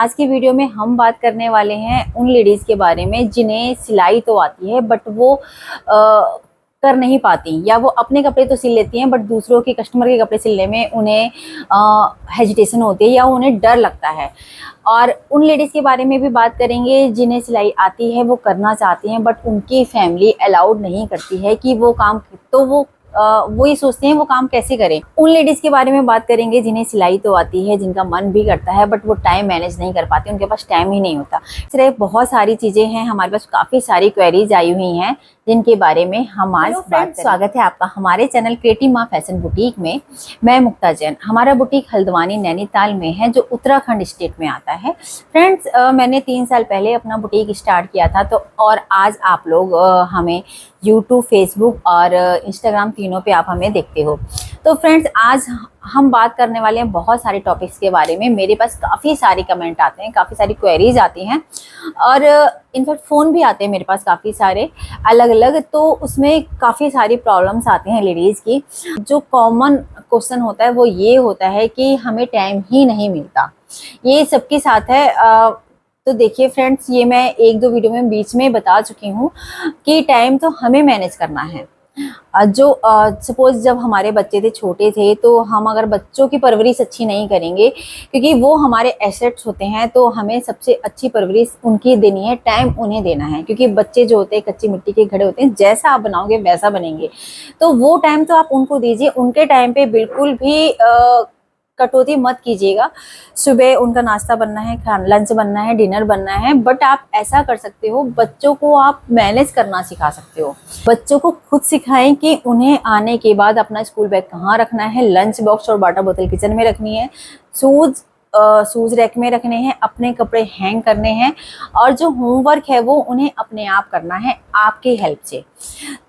आज की वीडियो में हम बात करने वाले हैं उन लेडीज़ के बारे में जिन्हें सिलाई तो आती है बट वो कर नहीं पाती, या वो अपने कपड़े तो सिल लेती हैं बट दूसरों के कस्टमर के कपड़े सिलने में उन्हें हेजिटेशन होती है या उन्हें डर लगता है। और उन लेडीज़ के बारे में भी बात करेंगे जिन्हें सिलाई आती है, वो करना चाहती हैं बट उनकी फैमिली अलाउड नहीं करती है कि वो काम, तो वो ये सोचते हैं वो काम कैसे करें। उन लेडीज़ के बारे में बात करेंगे जिन्हें सिलाई तो आती है, जिनका मन भी करता है बट वो टाइम मैनेज नहीं कर पाते, उनके पास टाइम ही नहीं होता। इस तरह बहुत सारी चीज़ें हैं, हमारे पास काफ़ी सारी क्वेरीज आई हुई हैं जिनके बारे में हम आज बात करें। स्वागत है आपका हमारे चैनल क्रिएटिव माँ फैशन बुटीक में। मैं मुक्ता जैन। हमारा बुटीक हल्द्वानी नैनीताल में है जो उत्तराखंड स्टेट में आता है। फ्रेंड्स, मैंने 3 साल पहले अपना बुटीक स्टार्ट किया था, तो और आज आप लोग हमें यूट्यूब, फेसबुक और इंस्टाग्राम तीनों पे आप हमें देखते हो। तो फ्रेंड्स, आज हम बात करने वाले हैं बहुत सारे टॉपिक्स के बारे में। मेरे पास काफ़ी सारे कमेंट आते हैं, काफ़ी सारी क्वेरीज आती हैं और इनफैक्ट फ़ोन भी आते हैं मेरे पास काफ़ी सारे अलग अलग। तो उसमें काफ़ी सारी प्रॉब्लम्स आती हैं लेडीज़ की। जो कॉमन क्वेश्चन होता है वो ये होता है कि हमें टाइम ही नहीं मिलता। ये सबके साथ है। तो देखिए फ्रेंड्स, ये मैं 1-2 वीडियो में बीच में बता चुकी हूँ कि टाइम तो हमें मैनेज करना है। जो सपोज जब हमारे बच्चे थे, छोटे थे, तो हम अगर बच्चों की परवरिश अच्छी नहीं करेंगे, क्योंकि वो हमारे एसेट्स होते हैं, तो हमें सबसे अच्छी परवरिश उनकी देनी है, टाइम उन्हें देना है। क्योंकि बच्चे जो होते हैं कच्ची मिट्टी के घड़े होते हैं, जैसा आप बनाओगे वैसा बनेंगे। तो वो टाइम तो आप उनको दीजिए, उनके टाइम पे बिल्कुल भी कटौती मत कीजिएगा। सुबह उनका नाश्ता बनना है, लंच बनना है, डिनर बनना है, बट आप ऐसा कर सकते हो, बच्चों को आप मैनेज करना सिखा सकते हो। बच्चों को खुद सिखाएं कि उन्हें आने के बाद अपना स्कूल बैग कहाँ रखना है, लंच बॉक्स और वाटर बोतल किचन में रखनी है, शूज रैक में रखने हैं, अपने कपड़े हैंग करने हैं, और जो होमवर्क है वो उन्हें अपने आप करना है आपके हेल्प से।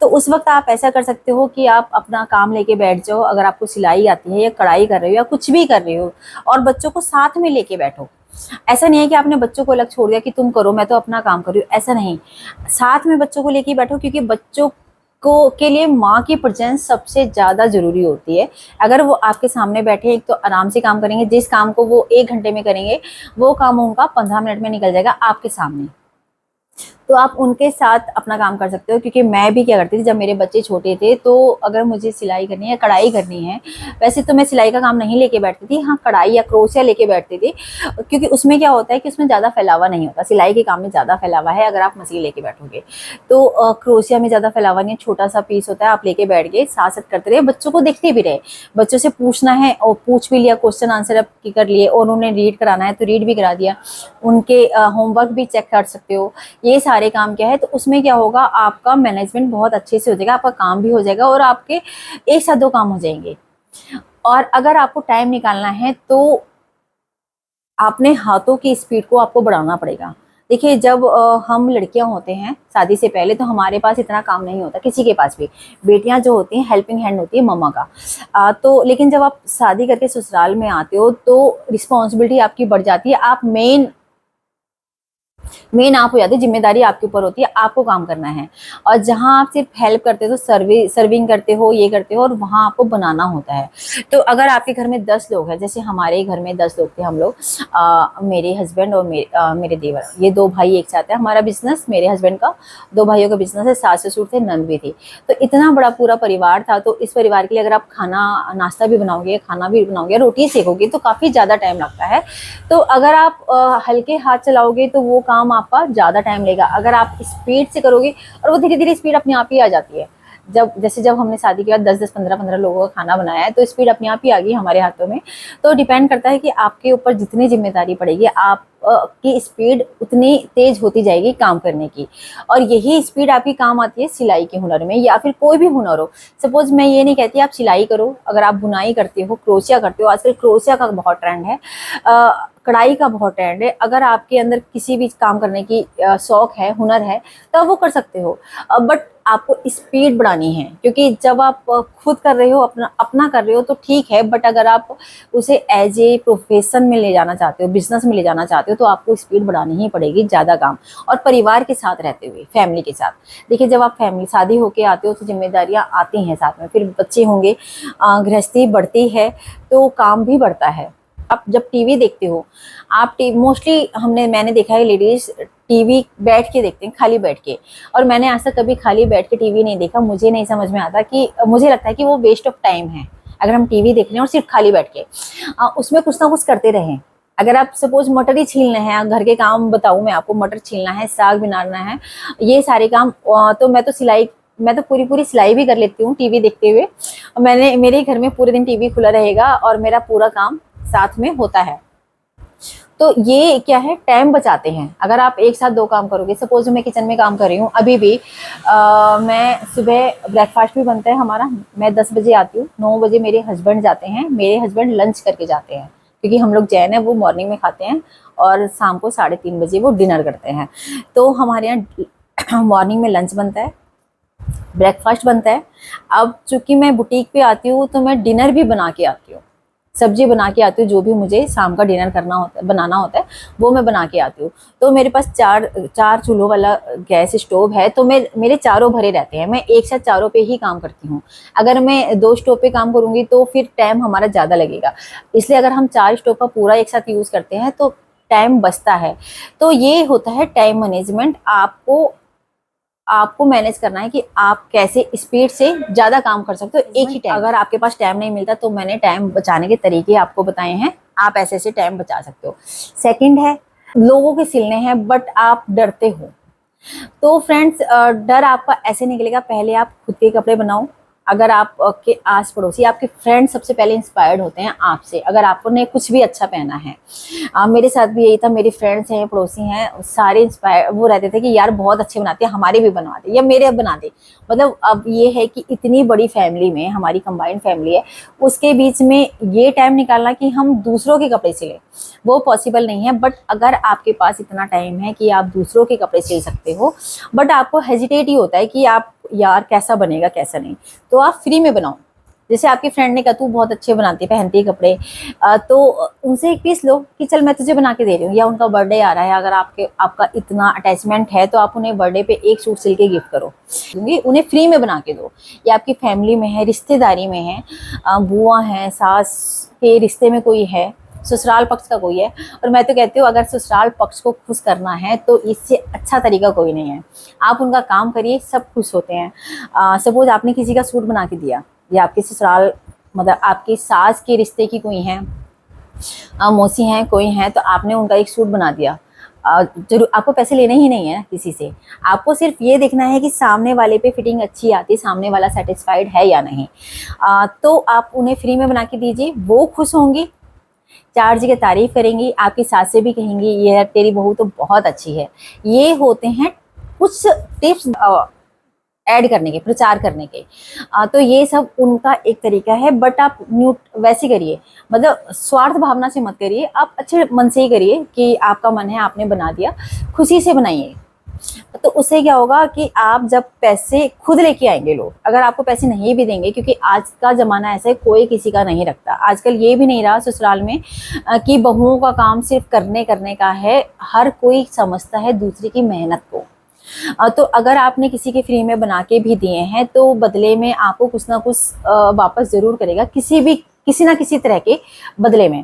तो उस वक्त आप ऐसा कर सकते हो कि आप अपना काम लेके बैठ जाओ। अगर आपको सिलाई आती है या कढ़ाई कर रहे हो या कुछ भी कर रहे हो, और बच्चों को साथ में लेके बैठो। ऐसा नहीं है कि आपने बच्चों को अलग छोड़ दिया कि तुम करो, मैं तो अपना काम कर रही हूँ, ऐसा नहीं। साथ में बच्चों को लेके बैठो, क्योंकि बच्चों को के लिए माँ की प्रेजेंस सबसे ज़्यादा ज़रूरी होती है। अगर वो आपके सामने बैठे, एक तो आराम से काम करेंगे, जिस काम को वो 1 घंटे में करेंगे वो काम उनका 15 मिनट में निकल जाएगा आपके सामने। तो आप उनके साथ अपना काम कर सकते हो। क्योंकि मैं भी क्या करती थी, जब मेरे बच्चे छोटे थे, तो अगर मुझे सिलाई करनी है, कढ़ाई करनी है, वैसे तो मैं सिलाई का काम नहीं लेके बैठती थी, हाँ कढ़ाई या क्रोशिया लेके बैठती थी। क्योंकि उसमें क्या होता है कि उसमें ज़्यादा फैलावा नहीं होता। सिलाई के काम में ज़्यादा फैलावा है अगर आप मशीन लेके बैठोगे, तो क्रोशिया में ज़्यादा फैलावा नहीं है, छोटा सा पीस होता है, आप लेके बैठ गए, साथ साथ करते रहे, बच्चों को देखते भी रहे। बच्चों से पूछना है और पूछ भी लिया, क्वेश्चन आंसर आप कर लिए, और उन्हें रीड कराना है तो रीड भी करा दिया, उनके होमवर्क भी चेक कर सकते हो। ये सारे काम क्या है, तो उसमें क्या होगा, आपका मैनेजमेंट बहुत अच्छे से हो जाएगा, आपका काम भी हो जाएगा और आपके एक साथ 2 काम हो जाएंगे। और अगर आपको टाइम निकालना है तो आपने हाथों की स्पीड को आपको बढ़ाना पड़ेगा। देखिए, जब हम लड़कियां होते हैं शादी से पहले, तो हमारे पास इतना काम नहीं होता, किसी के पास भी। बेटियां जो होती हैं हेल्पिंग हैंड होती है मम्मा का। तो लेकिन जब आप शादी करके ससुराल में आते हो तो रिस्पॉन्सिबिलिटी आपकी बढ़ जाती है। आप मेन आप हो जाते, जिम्मेदारी आपके ऊपर होती है, आपको काम करना है। और जहां आप सिर्फ हेल्प करते हो, तो सर्विंग करते हो, ये करते हो, और वहां आपको बनाना होता है। तो अगर आपके घर में 10 लोग हैं, जैसे हमारे घर में 10 लोग थे हम लोग, मेरे हस्बैंड और मेरे देवर, ये 2 भाई एक साथ है। हमारा बिजनेस, मेरे हस्बैंड का 2 भाइयों का बिजनेस है, सास ससुर थे, नंद भी थी। तो इतना बड़ा पूरा परिवार था। तो इस परिवार के लिए अगर आप खाना, नाश्ता भी बनाओगे, खाना भी बनाओगे, रोटी सेकोगे, तो काफ़ी ज़्यादा टाइम लगता है। तो अगर आप हल्के हाथ चलाओगे तो वो काम आपका ज़्यादा टाइम लेगा। अगर आप स्पीड से करोगे, और वो धीरे धीरे स्पीड अपने आप ही आ जाती है। जब हमने शादी के बाद 10-10, 15-15 लोगों का खाना बनाया है, तो स्पीड अपने आप ही आ गई हमारे हाथों में। तो डिपेंड करता है कि आपके ऊपर जितनी जिम्मेदारी पड़ेगी, आप की स्पीड उतनी तेज होती जाएगी काम करने की। और यही स्पीड आपकी काम आती है सिलाई के हुनर में, या फिर कोई भी हुनर हो। सपोज मैं ये नहीं कहती आप सिलाई करो, अगर आप बुनाई करते हो, क्रोशिया करते हो, आजकल क्रोशिया का बहुत ट्रेंड है, कढ़ाई का बहुत ट्रेंड है। अगर आपके अंदर किसी भी काम करने की शौक है, हुनर है, तो आप वो कर सकते हो। बट आपको स्पीड बढ़ानी है, क्योंकि जब आप खुद कर रहे हो, अपना कर रहे हो, तो ठीक है। बट अगर आप उसे एज ए प्रोफेशन में ले जाना चाहते हो, बिजनेस में ले जाना चाहते हो, तो आपको स्पीड बढ़ानी ही पड़ेगी, ज़्यादा काम। और परिवार के साथ रहते हुए, फैमिली के साथ। देखिए, जब आप फैमिली शादी होके आते हो तो जिम्मेदारियाँ आती हैं साथ में, फिर बच्चे होंगे, गृहस्थी बढ़ती है तो काम भी बढ़ता है। आप जब टीवी देखते हो, आप मोस्टली मैंने देखा है लेडीज टीवी बैठ के देखते हैं, खाली बैठ के। और मैंने आज तक कभी खाली बैठ के टीवी नहीं देखा। मुझे नहीं समझ में आता कि, मुझे लगता है कि वो वेस्ट ऑफ टाइम है अगर हम टीवी देख रहे हैं और सिर्फ खाली बैठ के। उसमें कुछ ना कुछ करते रहें। अगर आप सपोज मटर ही छीलने हैं, घर के काम बताऊं मैं आपको, मटर छीलना है, साग बनाना है, ये सारे काम, तो मैं तो पूरी पूरी सिलाई भी कर लेती हूँ टीवी देखते हुए। मेरे घर में पूरे दिन टीवी खुला रहेगा और मेरा पूरा काम साथ में होता है। तो ये क्या है, टाइम बचाते हैं। अगर आप एक साथ दो काम करोगे, सपोज मैं किचन में काम कर रही हूँ अभी भी, मैं सुबह ब्रेकफास्ट भी बनता है हमारा, मैं 10 बजे आती हूँ, 9 बजे मेरे हस्बैंड जाते हैं, मेरे हस्बैंड लंच करके जाते हैं, क्योंकि हम लोग जैन है, वो मॉर्निंग में खाते हैं और शाम को 3:30 बजे वो डिनर करते हैं। तो हमारे यहाँ मॉर्निंग में लंच बनता है, ब्रेकफास्ट बनता है। अब चूंकि मैं बुटीक पे आती हूँ तो मैं डिनर भी बना के आती हूँ, सब्जी बना के आती हूँ, जो भी मुझे शाम का डिनर बनाना होता है वो मैं बना के आती हूँ। तो मेरे पास चार चूल्हों वाला गैस स्टोव है, तो मेरे चारों भरे रहते हैं। मैं एक साथ चारों पे ही काम करती हूँ। अगर मैं 2 स्टोव पे काम करूँगी तो फिर टाइम हमारा ज़्यादा लगेगा, इसलिए अगर हम 4 स्टोव का पूरा एक साथ यूज़ करते हैं तो टाइम बचता है। तो ये होता है टाइम मैनेजमेंट। आपको मैनेज करना है कि आप कैसे स्पीड से ज़्यादा काम कर सकते हो एक ही टाइम। अगर आपके पास टाइम नहीं मिलता तो मैंने टाइम बचाने के तरीके आपको बताए हैं, आप ऐसे ऐसे टाइम बचा सकते हो। सेकंड है, लोगों के सिलने हैं बट आप डरते हो। तो फ्रेंड्स, डर आपका ऐसे निकलेगा, पहले आप खुद के कपड़े बनाओ। अगर आप के आस पड़ोसी, आपके फ्रेंड सबसे पहले इंस्पायर्ड होते हैं आपसे, अगर आपने कुछ भी अच्छा पहना है। मेरे साथ भी यही था, मेरे फ्रेंड्स हैं, पड़ोसी हैं, सारे इंस्पायर वो रहते थे कि यार बहुत अच्छे बनाते हैं, हमारे भी बनवा दे या मेरे बना दे। मतलब अब ये है कि इतनी बड़ी फैमिली में, हमारी कंबाइंड फैमिली है, उसके बीच में ये टाइम निकालना कि हम दूसरों के कपड़े सिले, वो पॉसिबल नहीं है। बट अगर आपके पास इतना टाइम है कि आप दूसरों के कपड़े सिल सकते हो, बट आपको हेजिटेट ही होता है कि आप यार कैसा बनेगा कैसा नहीं, तो आप फ्री में बनाओ। जैसे आपके फ्रेंड ने कहा तू बहुत अच्छे बनाती पहनती है कपड़े, तो उनसे एक पीस लो कि चल मैं तुझे बना के दे रही हूँ। या उनका बर्थडे आ रहा है, अगर आपका इतना अटैचमेंट है तो आप उन्हें बर्थडे पे एक सूट सिल के गिफ्ट करो, क्योंकि उन्हें फ्री में बना के दो। या आपकी फैमिली में है, रिश्तेदारी में है, बुआ है, सास के रिश्ते में कोई है, ससुराल पक्ष का कोई है, और मैं तो कहती हूँ अगर ससुराल पक्ष को खुश करना है तो इससे अच्छा तरीका कोई नहीं है। आप उनका काम करिए, सब खुश होते हैं। सपोज आपने किसी का सूट बना के दिया, या आपके ससुराल मतलब आपकी सास के रिश्ते की कोई हैं, मौसी हैं, कोई हैं, तो आपने उनका एक सूट बना दिया। जरूर आपको पैसे लेने ही नहीं है किसी से, आपको सिर्फ ये देखना है कि सामने वाले पे फिटिंग अच्छी आती है, सामने वाला सेटिस्फाइड है या नहीं। तो आप उन्हें फ्री में बना के दीजिए, वो खुश होंगी, 4 जगह तारीफ करेंगी, आपकी सासें भी कहेंगी ये तेरी बहू तो बहुत अच्छी है। ये होते हैं कुछ टिप्स ऐड करने के, प्रचार करने के। तो ये सब उनका एक तरीका है। बट आप वैसे करिए, मतलब स्वार्थ भावना से मत करिए, आप अच्छे मन से ही करिए कि आपका मन है, आपने बना दिया, खुशी से बनाइए। तो उससे क्या होगा कि आप जब पैसे खुद लेके आएंगे लोग, अगर आपको पैसे नहीं भी देंगे, क्योंकि आज का ज़माना ऐसा है कोई किसी का नहीं रखता। आजकल ये भी नहीं रहा ससुराल में कि बहुओं का काम सिर्फ करने का है, हर कोई समझता है दूसरे की मेहनत को। तो अगर आपने किसी के फ्री में बना के भी दिए हैं तो बदले में आपको कुछ ना कुछ वापस ज़रूर करेगा, किसी ना किसी तरह के बदले में।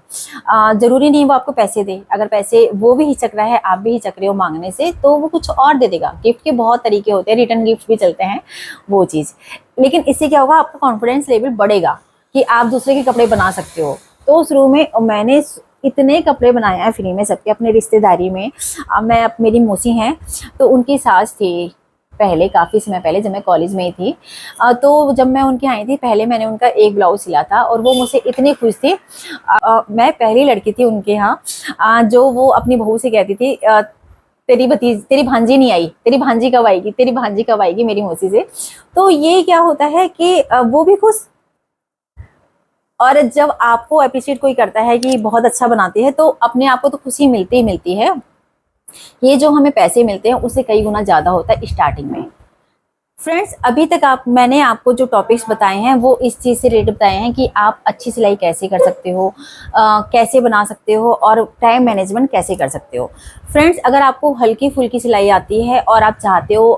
ज़रूरी नहीं वो आपको पैसे दे, अगर पैसे वो भी हिचक रहा है, आप भी हिचक रहे हो मांगने से, तो वो कुछ और दे देगा। गिफ्ट के बहुत तरीके होते हैं, रिटर्न गिफ्ट भी चलते हैं, वो चीज़। लेकिन इससे क्या होगा, आपका कॉन्फिडेंस लेवल बढ़ेगा कि आप दूसरे के कपड़े बना सकते हो। तो शुरू में मैंने इतने कपड़े बनाए हैं फ्री में सबके, अपने रिश्तेदारी में। मेरी मौसी हैं, तो उनकी सास थी पहले, काफ़ी समय पहले जब मैं कॉलेज में ही थी। तो जब मैं उनके आई थी, पहले मैंने उनका एक ब्लाउज सिला था और वो मुझसे इतनी खुश थी। मैं पहली लड़की थी उनके यहाँ जो वो अपनी बहू से कहती थी तेरी भांजी नहीं आई, तेरी भांजी कब आएगी, तेरी भांजी कब आएगी, मेरी मौसी से। तो ये क्या होता है कि वो भी खुश, और जब आपको अप्रिशिएट कोई करता है कि बहुत अच्छा बनाती है, तो अपने आप को तो खुशी मिलती ही मिलती है। ये जो हमें पैसे मिलते हैं उससे कई गुना ज़्यादा होता है स्टार्टिंग में। फ्रेंड्स, अभी तक मैंने आपको जो टॉपिक्स बताए हैं वो इस चीज़ से रिलेटेड बताए हैं कि आप अच्छी सिलाई कैसे कर सकते हो, कैसे बना सकते हो, और टाइम मैनेजमेंट कैसे कर सकते हो। फ्रेंड्स, अगर आपको हल्की फुल्की सिलाई आती है और आप चाहते हो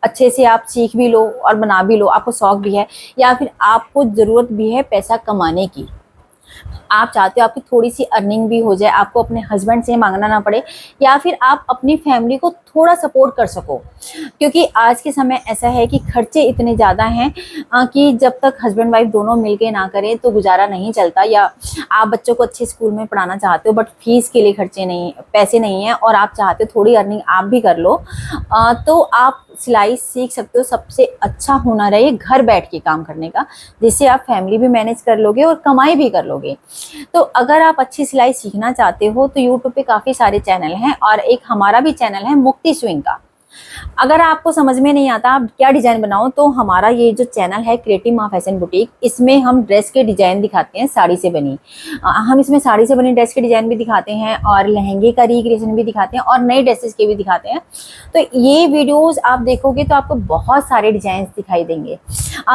अच्छे से आप सीख भी लो और बना भी लो, आपको शौक भी है, या फिर आपको ज़रूरत भी है पैसा कमाने की, आप चाहते हो आपकी थोड़ी सी अर्निंग भी हो जाए, आपको अपने हस्बैंड से मांगना ना पड़े, या फिर आप अपनी फैमिली को थोड़ा सपोर्ट कर सको। क्योंकि आज के समय ऐसा है कि खर्चे इतने ज़्यादा हैं कि जब तक हस्बैंड वाइफ दोनों मिलके ना करें तो गुजारा नहीं चलता। या आप बच्चों को अच्छे स्कूल में पढ़ाना चाहते हो बट फीस के लिए खर्चे नहीं, पैसे नहीं हैं, और आप चाहते हो थोड़ी अर्निंग आप भी कर लो, तो आप सिलाई सीख सकते हो। सबसे अच्छा हुनर है ये घर बैठ के काम करने का, जिससे आप फैमिली भी मैनेज कर लोगे और कमाई भी कर लोगे। तो अगर आप अच्छी सिलाई सीखना चाहते हो तो यूट्यूब पे काफ़ी सारे चैनल हैं, और एक हमारा भी चैनल है मुक्ति स्विंग का। अगर आपको समझ में नहीं आता आप क्या डिजाइन बनाओ, तो हमारा ये जो चैनल है क्रिएटिव माँ फैशन बुटीक, इसमें हम ड्रेस के डिजाइन दिखाते हैं साड़ी से बनी। हम इसमें साड़ी से बनी ड्रेस के डिजाइन भी दिखाते हैं, और लहंगे का रिक्रिएशन भी दिखाते हैं, और नए ड्रेसेस के भी दिखाते हैं। तो ये वीडियोस आप देखोगे तो आपको बहुत सारे डिजाइन दिखाई देंगे।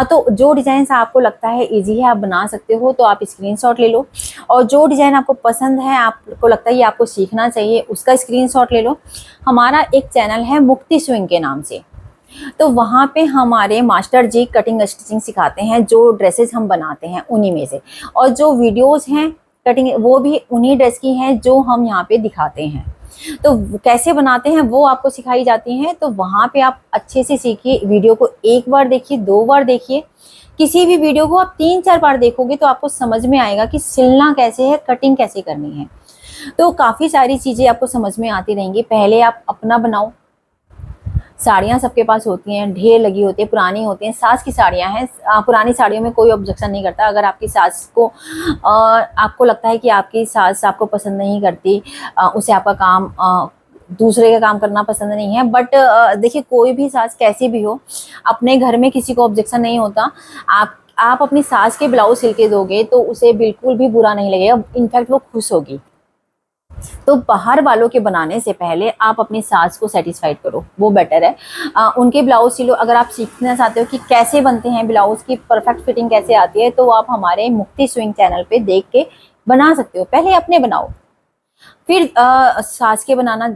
तो जो डिजाइन आपको लगता है ईजी है, आप बना सकते हो, तो आप स्क्रीनशॉट ले लो, और जो डिजाइन आपको पसंद है, आपको लगता है ये आपको सीखना चाहिए, उसका स्क्रीनशॉट ले लो। हमारा एक चैनल है मुक्ति स्विंग के नाम से, तो वहाँ पे हमारे मास्टर जी कटिंग स्टिचिंग सिखाते हैं, जो ड्रेसेस हम बनाते हैं उन्हीं में से, और जो वीडियोस हैं कटिंग वो भी उन्हीं ड्रेस की हैं जो हम यहाँ पे दिखाते हैं। तो कैसे बनाते हैं वो आपको सिखाई जाती हैं, तो वहाँ पे आप अच्छे से सीखिए। वीडियो को एक बार देखिए, 2 बार देखिए, किसी भी वीडियो को आप 3-4 बार देखोगे तो आपको समझ में आएगा कि सिलना कैसे है, कटिंग कैसे करनी है। तो काफ़ी सारी चीज़ें आपको समझ में आती रहेंगी। पहले आप अपना बनाओ। साड़ियाँ सबके पास होती हैं, ढेर लगी होती है, पुरानी होती हैं, सास की साड़ियाँ हैं। पुरानी साड़ियों में कोई ऑब्जेक्शन नहीं करता। अगर आपकी सास को आपको लगता है कि आपकी सास आपको पसंद नहीं करती, उसे आपका काम दूसरे का काम करना पसंद नहीं है, बट देखिए कोई भी सास कैसी भी हो, अपने घर में किसी को ऑब्जेक्शन नहीं होता। आप अपनी सास के ब्लाउज सिल के दोगे तो उसे बिल्कुल भी बुरा नहीं लगेगा, इनफैक्ट वो खुश होगी। तो बाहर वालों के बनाने से पहले आप अपनी सास को सेटिस्फाइड करो, वो बेटर है। उनके ब्लाउज सिलो। अगर आप सीखना चाहते हो कि कैसे बनते हैं ब्लाउज की परफेक्ट फिटिंग कैसे आती है, तो आप हमारे मुक्ति स्विंग चैनल पे देख के बना सकते हो। पहले अपने बनाओ, फिर सास के बनाना,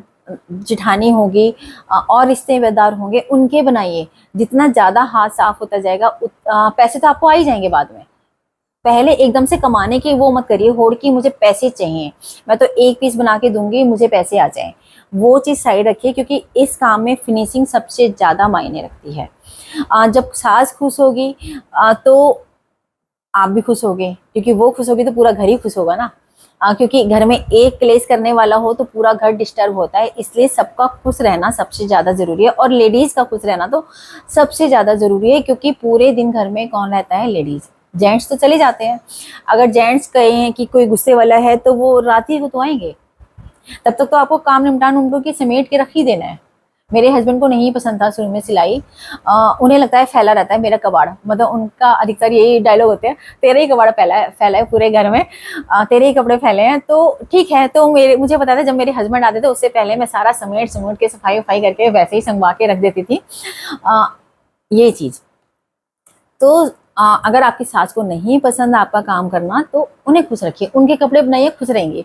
जिठानी होगी और रिश्तेदार होंगे उनके बनाइए। जितना ज़्यादा हाथ साफ होता जाएगा पैसे तो आपको आ ही जाएंगे बाद में। पहले एकदम से कमाने की वो मत करिए होड़ कि मुझे पैसे चाहिए, मैं तो एक पीस बना के दूंगी मुझे पैसे आ जाएं। वो चीज़ साइड रखिए, क्योंकि इस काम में फिनिशिंग सबसे ज़्यादा मायने रखती है। जब सास खुश होगी तो आप भी खुश होगे, क्योंकि वो खुश होगी तो पूरा घर ही खुश होगा ना। क्योंकि घर में एक क्लेश करने वाला हो तो पूरा घर डिस्टर्ब होता है, इसलिए सबका खुश रहना सबसे ज़्यादा ज़रूरी है, और लेडीज़ का खुश रहना तो सबसे ज़्यादा ज़रूरी है। क्योंकि पूरे दिन घर में कौन रहता है? लेडीज़। जेंट्स तो चले जाते हैं। अगर जेंट्स कहे हैं कि कोई गुस्से वाला है तो वो रात ही को तो आएंगे, तब तक तो आपको काम निपटा के समेट के रख ही देना है। मेरे हस्बैंड को नहीं पसंद था शुरू में सिलाई। उन्हें लगता है फैला रहता है मेरा कबाड़, मतलब उनका अधिकतर यही डायलॉग होते हैं, तेरे ही कबाड़ फैला है पूरे घर में, तेरे ही कपड़े फैले हैं। तो ठीक है, तो मुझे पता था जब मेरे हस्बैंड आते थे उससे पहले मैं सारा समेट के सफाई वफाई करके वैसे ही संगवा के रख देती थी ये चीज़। तो अगर आपकी सास को नहीं पसंद आपका काम करना तो उन्हें खुश रखिए, उनके कपड़े बनाइए, खुश रहेंगे।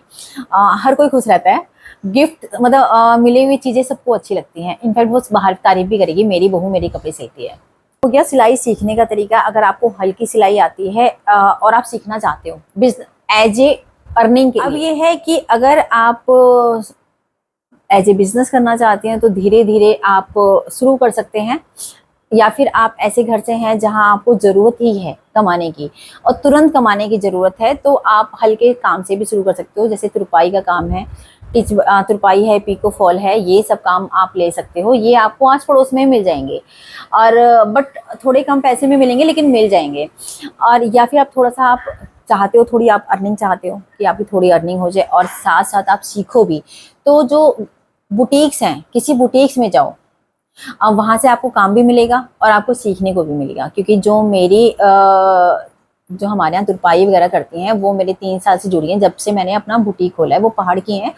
हर कोई खुश रहता है। गिफ्ट मतलब मिली हुई चीज़ें सबको अच्छी लगती हैं। इनफैक्ट वो बाहर तारीफ भी करेगी, मेरी बहू मेरी कपड़े सिलती है। हो गया सिलाई सीखने का तरीका। अगर आपको हल्की सिलाई आती है और आप सीखना चाहते हो एज ए अर्निंग के लिए, अब ये है कि अगर आप एज ए बिजनेस करना चाहते हैं तो धीरे धीरे आप शुरू कर सकते हैं, या फिर आप ऐसे घर से हैं जहां आपको ज़रूरत ही है कमाने की और तुरंत कमाने की ज़रूरत है, तो आप हल्के काम से भी शुरू कर सकते हो। जैसे तुरपाई का काम है, तुरपाई है, पीको फॉल है, ये सब काम आप ले सकते हो। ये आपको आस पड़ोस में मिल जाएंगे, और बट थोड़े कम पैसे में मिलेंगे लेकिन मिल जाएंगे। और या फिर आप थोड़ा सा आप चाहते हो, थोड़ी आप अर्निंग चाहते हो कि आपकी थोड़ी अर्निंग हो जाए और साथ साथ आप सीखो भी, तो जो बुटीक्स हैं, किसी बुटीक्स में जाओ, अब वहाँ से आपको काम भी मिलेगा और आपको सीखने को भी मिलेगा। क्योंकि जो हमारे यहाँ तुरपाई वगैरह करती हैं वो मेरे 3 साल से जुड़ी हैं, जब से मैंने अपना बुटीक खोला है। वो पहाड़ की हैं,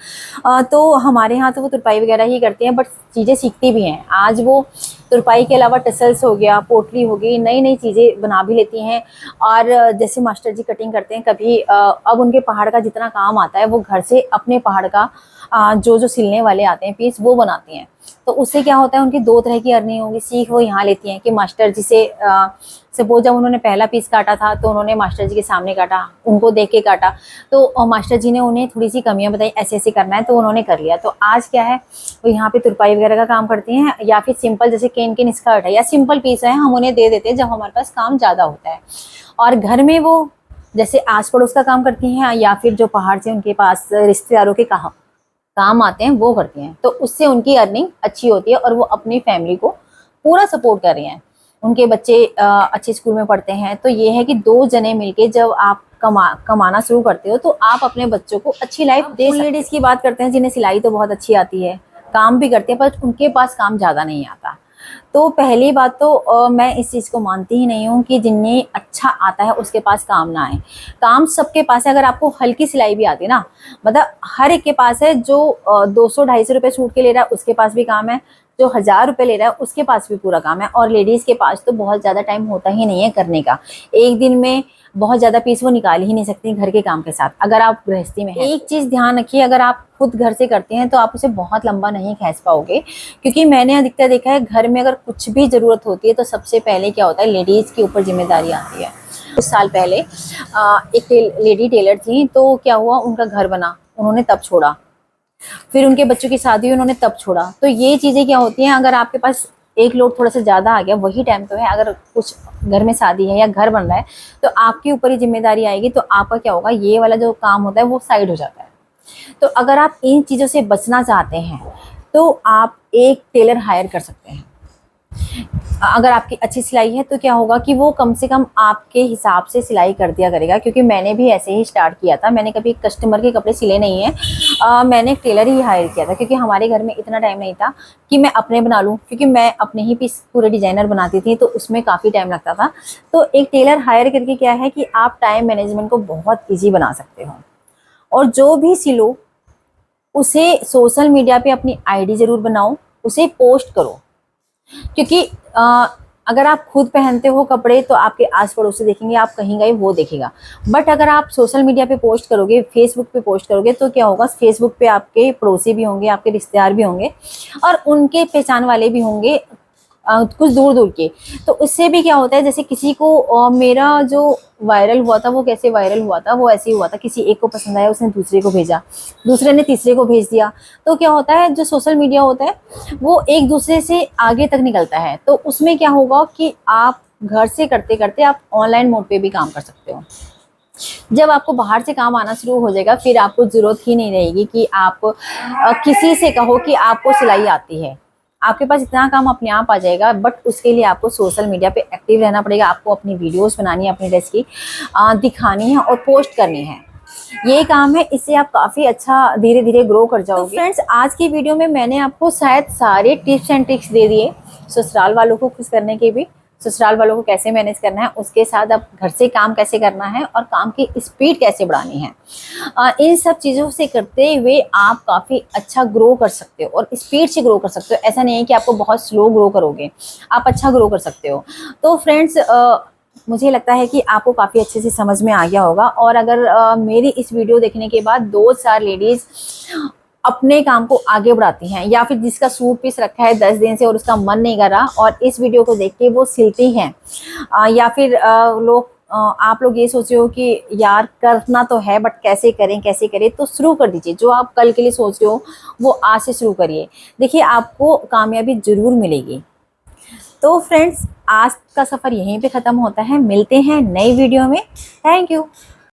तो हमारे यहाँ तो वो तुरपाई वगैरह ही करती हैं, बट चीज़ें सीखती भी हैं। आज वो तुरपाई के अलावा टसल्स हो गया, पोटली हो गई, नई नई चीज़ें बना भी लेती हैं। और जैसे मास्टर जी कटिंग करते हैं कभी, अब उनके पहाड़ का जितना काम आता है वो घर से अपने पहाड़ का जो जो सिलने वाले आते हैं पीस वो बनाती हैं। तो उससे क्या होता है, उनकी दो तरह की अर्निंग होगी। सीख वो यहाँ लेती हैं कि मास्टर जी से सपोज जब उन्होंने पहला पीस काटा था तो उन्होंने मास्टर जी के सामने काटा, उनको देख के काटा, तो मास्टर जी ने उन्हें थोड़ी सी कमियां बताई, ऐसे ऐसे करना है, तो उन्होंने कर लिया। तो आज क्या है, वो यहाँ पे तुरपाई वगैरह का काम करती हैं, या फिर सिंपल जैसे केन केन स्कर्ट है या सिंपल पीस है, हम उन्हें दे देते हैं जब हमारे पास काम ज़्यादा होता है। और घर में वो जैसे आस पड़ोस का काम करती हैं, या फिर जो पहाड़ से उनके पास रिश्तेदारों के काम आते हैं वो करती हैं। तो उससे उनकी अर्निंग अच्छी होती है और वो अपनी फैमिली को पूरा सपोर्ट कर रही हैं। उनके बच्चे अच्छे स्कूल में पढ़ते हैं। तो ये है कि दो जने मिलके जब आप कमाना शुरू करते हो तो आप अपने बच्चों को अच्छी लाइफ दे सकते हो। लेडीज़ की बात करते हैं जिन्हें सिलाई तो बहुत अच्छी आती है, काम भी करते हैं, पर उनके पास काम ज़्यादा नहीं आता। तो पहली बात तो मैं इस चीज़ को मानती ही नहीं हूँ कि जिन्हें अच्छा आता है उसके पास काम ना आए। काम सबके पास है। अगर आपको हल्की सिलाई भी आती है ना, मतलब हर एक के पास है। जो 200-250 रुपये छूट के ले रहा है उसके पास भी काम है, जो 1000 रुपये ले रहा है उसके पास भी पूरा काम है। और लेडीज़ के पास तो बहुत ज़्यादा टाइम होता ही नहीं है करने का। एक दिन में बहुत ज़्यादा पीस वो निकाल ही नहीं सकती घर के काम के साथ, अगर आप गृहस्थी में हैं। एक चीज़ ध्यान रखिए, अगर आप खुद घर से करते हैं तो आप उसे बहुत लंबा नहीं खींच पाओगे, क्योंकि मैंने अधिकतर देखा है घर में अगर कुछ भी ज़रूरत होती है तो सबसे पहले क्या होता है, लेडीज़ के ऊपर जिम्मेदारी आती है। कुछ साल पहले एक लेडी टेलर थी, तो क्या हुआ, उनका घर बना, उन्होंने तब छोड़ा। फिर उनके बच्चों की शादी हुई, उन्होंने तब छोड़ा। तो ये चीज़ें क्या होती हैं, अगर आपके पास एक लोड थोड़ा सा ज़्यादा आ गया, वही टाइम तो है, अगर कुछ घर में शादी है या घर बन रहा है तो आपके ऊपर ही जिम्मेदारी आएगी। तो आपका क्या होगा, ये वाला जो काम होता है वो साइड हो जाता है। तो अगर आप इन चीज़ों से बचना चाहते हैं तो आप एक टेलर हायर कर सकते हैं। अगर आपकी अच्छी सिलाई है तो क्या होगा कि वो कम से कम आपके हिसाब से सिलाई कर दिया करेगा। क्योंकि मैंने भी ऐसे ही स्टार्ट किया था, मैंने कभी कस्टमर के कपड़े सिले नहीं हैं। मैंने एक टेलर ही हायर किया था, क्योंकि हमारे घर में इतना टाइम नहीं था कि मैं अपने बना लूँ, क्योंकि मैं अपने ही पीस पूरे डिज़ाइनर बनाती थी, तो उसमें काफ़ी टाइम लगता था। तो एक टेलर हायर करके क्या है कि आप टाइम मैनेजमेंट को बहुत ईजी बना सकते हो। और जो भी सिलो उसे सोशल मीडिया पे अपनी आईडी ज़रूर बनाओ, उसे पोस्ट करो। क्योंकि अगर आप खुद पहनते हो कपड़े तो आपके आस पड़ोस से देखेंगे, आप कहीं गए वो देखेगा। बट अगर आप सोशल मीडिया पे पोस्ट करोगे, फेसबुक पे पोस्ट करोगे, तो क्या होगा, फेसबुक पे आपके पड़ोसी भी होंगे, आपके रिश्तेदार भी होंगे और उनके पहचान वाले भी होंगे, कुछ दूर दूर के। तो उससे भी क्या होता है, जैसे किसी को मेरा जो वायरल हुआ था वो कैसे वायरल हुआ था, वो ऐसे ही हुआ था, किसी एक को पसंद आया, उसने दूसरे को भेजा, दूसरे ने तीसरे को भेज दिया। तो क्या होता है, जो सोशल मीडिया होता है वो एक दूसरे से आगे तक निकलता है। तो उसमें क्या होगा कि आप घर से करते करते आप ऑनलाइन मोड पे भी काम कर सकते हो। जब आपको बाहर से काम आना शुरू हो जाएगा, फिर आपको ज़रूरत ही नहीं रहेगी कि आप किसी से कहो कि आपको सिलाई आती है। आपके पास इतना काम अपने आप आ जाएगा। बट उसके लिए आपको सोशल मीडिया पे एक्टिव रहना पड़ेगा। आपको अपनी वीडियोस बनानी है, अपनी ड्रेस की दिखानी है और पोस्ट करनी है। ये काम है, इससे आप काफ़ी अच्छा धीरे धीरे ग्रो कर जाओगे। तो फ्रेंड्स, आज की वीडियो में मैंने आपको शायद सारे टिप्स एंड ट्रिक्स दे दिए, ससुराल वालों को खुश करने के भी, ससुराल वालों को कैसे मैनेज करना है, उसके साथ अब घर से काम कैसे करना है और काम की स्पीड कैसे बढ़ानी है। इन सब चीज़ों से करते हुए आप काफ़ी अच्छा ग्रो कर सकते हो और स्पीड से ग्रो कर सकते हो। ऐसा नहीं है कि आपको बहुत स्लो ग्रो करोगे, आप अच्छा ग्रो कर सकते हो। तो फ्रेंड्स, मुझे लगता है कि आपको काफ़ी अच्छे से समझ में आ गया होगा। और अगर मेरी इस वीडियो देखने के बाद 2-4 लेडीज़ अपने काम को आगे बढ़ाती हैं, या फिर जिसका सूट पीस रखा है 10 दिन से और उसका मन नहीं कर रहा और इस वीडियो को देख के वो सिलती हैं, या फिर आप लोग ये सोच रहे हो कि यार करना तो है बट कैसे करें, तो शुरू कर दीजिए। जो आप कल के लिए सोच रहे हो वो आज से शुरू करिए। देखिए, आपको कामयाबी ज़रूर मिलेगी। तो फ्रेंड्स, आज का सफ़र यहीं पे ख़त्म होता है। मिलते हैं नई वीडियो में। Thank you.